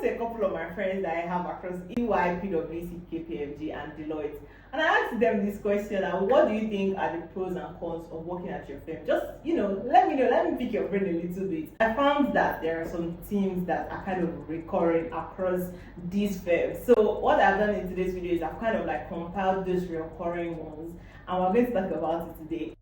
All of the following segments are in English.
to a couple of my friends that I have across EY, PwC, KPMG, and Deloitte, and I asked them this question: what do you think are the pros and cons of working at your firm? Just let me know. Let me pick your brain a little bit. I found that there are some themes that are kind of recurring across these firms. So what I've done in today's video is I've kind of like compiled those recurring ones, and we're going to talk about it today.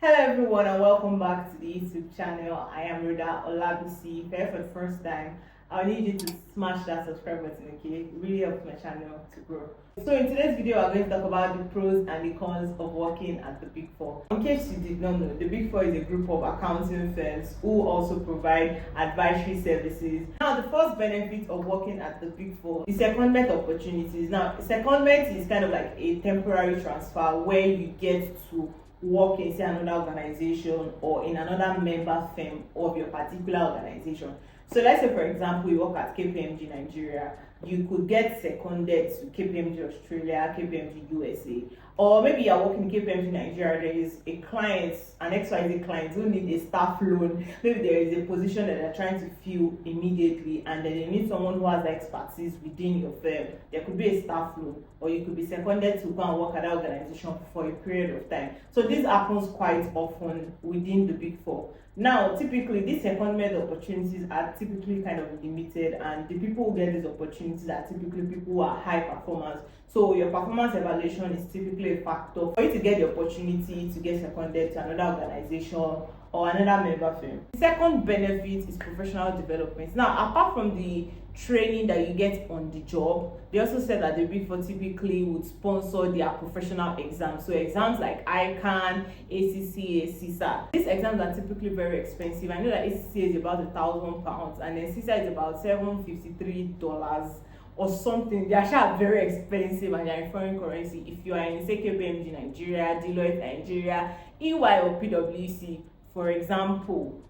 Hello everyone and welcome back to the YouTube channel. I am Rhoda Olabisi. If you're here for the first time, I need you to smash that subscribe button, okay? It really helps my channel to grow. So in today's video, we're going to talk about the pros and the cons of working at the Big Four. In case you did not know, the Big Four is a group of accounting firms who also provide advisory services. Now, the first benefit of working at the Big Four is secondment opportunities. Now, secondment is kind of like a temporary transfer where you get to work in say another organization or in another member firm of your particular organization. So let's say, for example, you work at KPMG Nigeria, you could get seconded to KPMG Australia, KPMG USA, or maybe you're working in KPMG Nigeria, there is a client, an XYZ client who needs a staff loan. Maybe there is a position that they're trying to fill immediately and then they need someone who has the expertise within your firm. There could be a staff loan, or you could be seconded to go and work at that organization for a period of time. So this happens quite often within the Big Four. Now, typically, these secondment opportunities are typically kind of limited, and the people who get these opportunities are typically people who are high performers. So your performance evaluation is typically a factor for you to get the opportunity to get seconded to another organization or another member firm. The second benefit is professional development. Now, apart from the training that you get on the job, they also said that the Big Four typically would sponsor their professional exams. So exams like ICANN, ACCA, CISA. These exams are typically very expensive. I know that ACCA is about £1,000 and then CISA is about $753 or something. They are very expensive and they are in foreign currency. If you are in say KPMG Nigeria, Deloitte Nigeria, EY or PwC, for example,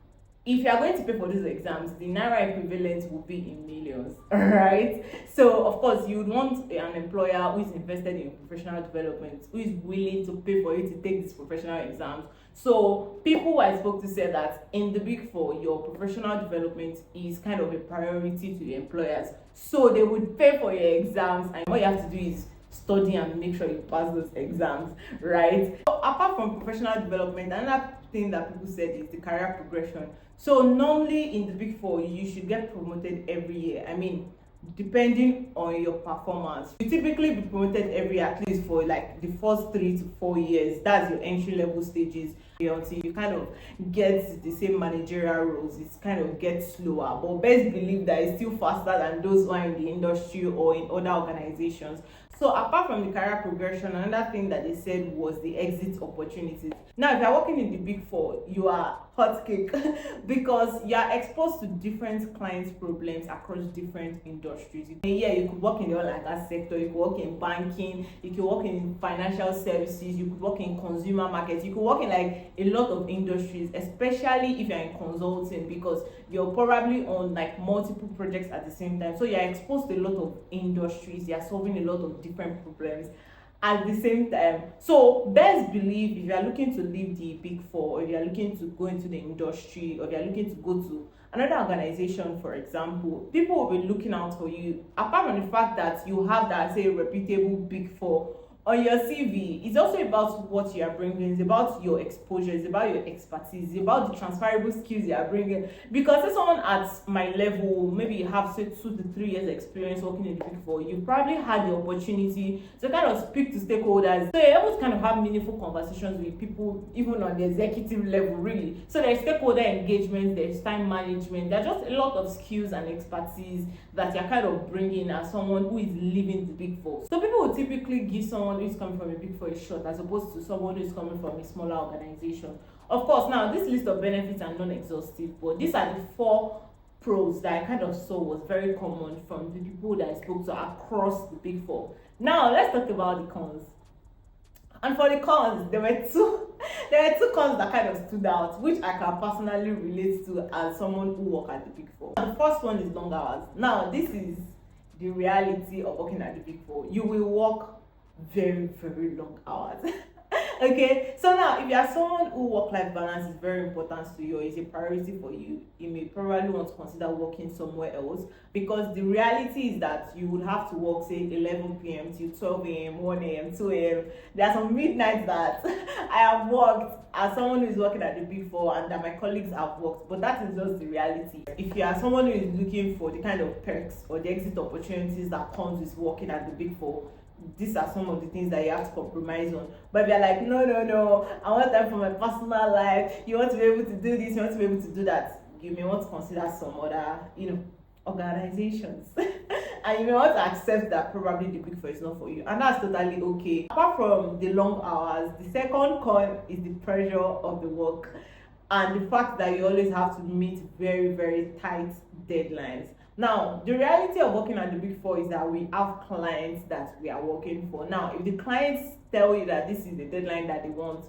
if you are going to pay for these exams, the Naira equivalent will be in millions, right? So, of course, you would want an employer who is invested in professional development, who is willing to pay for you to take these professional exams. So, people who I spoke to said that in the Big Four, your professional development is kind of a priority to the employers. So, they would pay for your exams, and what you have to do is study and make sure you pass those exams, right? So, apart from professional development, another thing that people said is the career progression. So normally in the Big Four, you should get promoted every year. I mean, depending on your performance, you typically be promoted every at least for like the first 3 to 4 years. That's your entry level stages until you kind of get the same managerial roles. It kind of gets slower, but best believe that it's still faster than those who are in the industry or in other organizations. So apart from the career progression, another thing that they said was the exit opportunities. Now, if you're working in the Big Four, you are hot cake because you are exposed to different clients' problems across different industries. Yeah, you could work in the oil and gas sector, you could work in banking, you could work in financial services, you could work in consumer markets, you could work in like a lot of industries, especially if you're in consulting, because you're probably on like multiple projects at the same time. So you're exposed to a lot of industries, you're solving a lot of different problems at the same time. So best believe if you are looking to leave the Big Four, or if you are looking to go into the industry, or if you are looking to go to another organization, for example, people will be looking out for you. Apart from the fact that you have that say reputable Big Four on your CV, it's also about what you are bringing. It's about your exposure. It's about your expertise. It's about the transferable skills you are bringing. Because if someone at my level, maybe you have say 2 to 3 years experience working in the Big Four, you probably had the opportunity to kind of speak to stakeholders. So you're able to kind of have meaningful conversations with people, even on the executive level, really. So there's stakeholder engagement, there's time management. There's just a lot of skills and expertise that you're kind of bringing as someone who is leaving the Big Four. So people will typically give someone who is coming from a Big Four a shot as opposed to someone who is coming from a smaller organization. Of course, now this list of benefits are non-exhaustive, but these are the 4 pros that I kind of saw was very common from the people that I spoke to across the Big Four. Now let's talk about the cons. And for the cons, there were two cons that kind of stood out, which I can personally relate to as someone who works at the Big Four. The first one is long hours. Now, this is the reality of working at the Big Four. You will work very, very long hours. Okay, so now if you are someone who work-life balance is very important to you or is a priority for you, you may probably want to consider working somewhere else, because the reality is that you would have to work say 11 p.m. till 12 a.m., 1 a.m., 2 a.m. There are some midnights that I have worked as someone who is working at the Big Four and that my colleagues have worked, but that is just the reality. If you are someone who is looking for the kind of perks or the exit opportunities that comes with working at the Big Four, these are some of the things that you have to compromise on. But if you're like, no, I want time for my personal life, you want to be able to do this, you want to be able to do that, you may want to consider some other, organizations. And you may want to accept that probably the Big Four is not for you, and that's totally okay. Apart from the long hours, the second con is the pressure of the work and the fact that you always have to meet very, very tight deadlines. Now, the reality of working at the Big Four is that we have clients that we are working for. Now, if the clients tell you that this is the deadline that they want,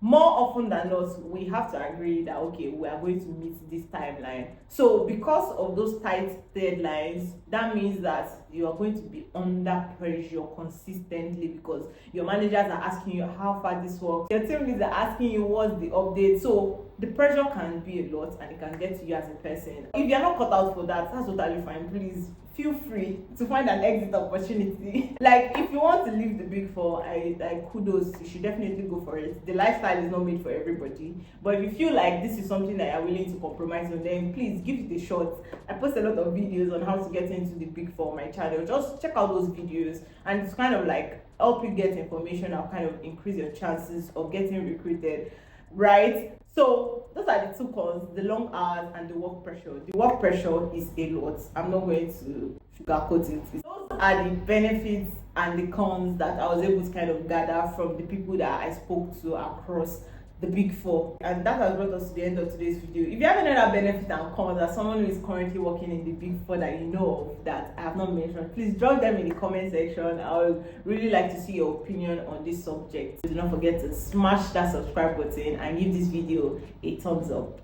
more often than not, we have to agree that, okay, we are going to meet this timeline. So because of those tight deadlines, that means that you are going to be under pressure consistently, because your managers are asking you how far this works, your team leads are asking you what's the update. So the pressure can be a lot and it can get to you as a person. If you're not cut out for that, that's totally fine. Please feel free to find an exit opportunity. Like, if you want to leave the Big Four, I kudos, you should definitely go for it. The lifestyle is not made for everybody, but if you feel like this is something that you're willing to compromise on, then please give it a shot. I post a lot of videos on how to get into the Big Four on my channel. Just check out those videos, and it's kind of like help you get information that will kind of increase your chances of getting recruited, right? So those are the two cons: the long hours and the work pressure. The work pressure is a lot. I'm not going to sugarcoat it. Those are the benefits and the cons that I was able to kind of gather from the people that I spoke to across the Big Four. And that has brought us to the end of today's video. If you have any other benefits and cons as someone who is currently working in the Big Four that you know of that I have not mentioned, please drop them in the comment section. I would really like to see your opinion on this subject. Do not forget to smash that subscribe button and give this video a thumbs up.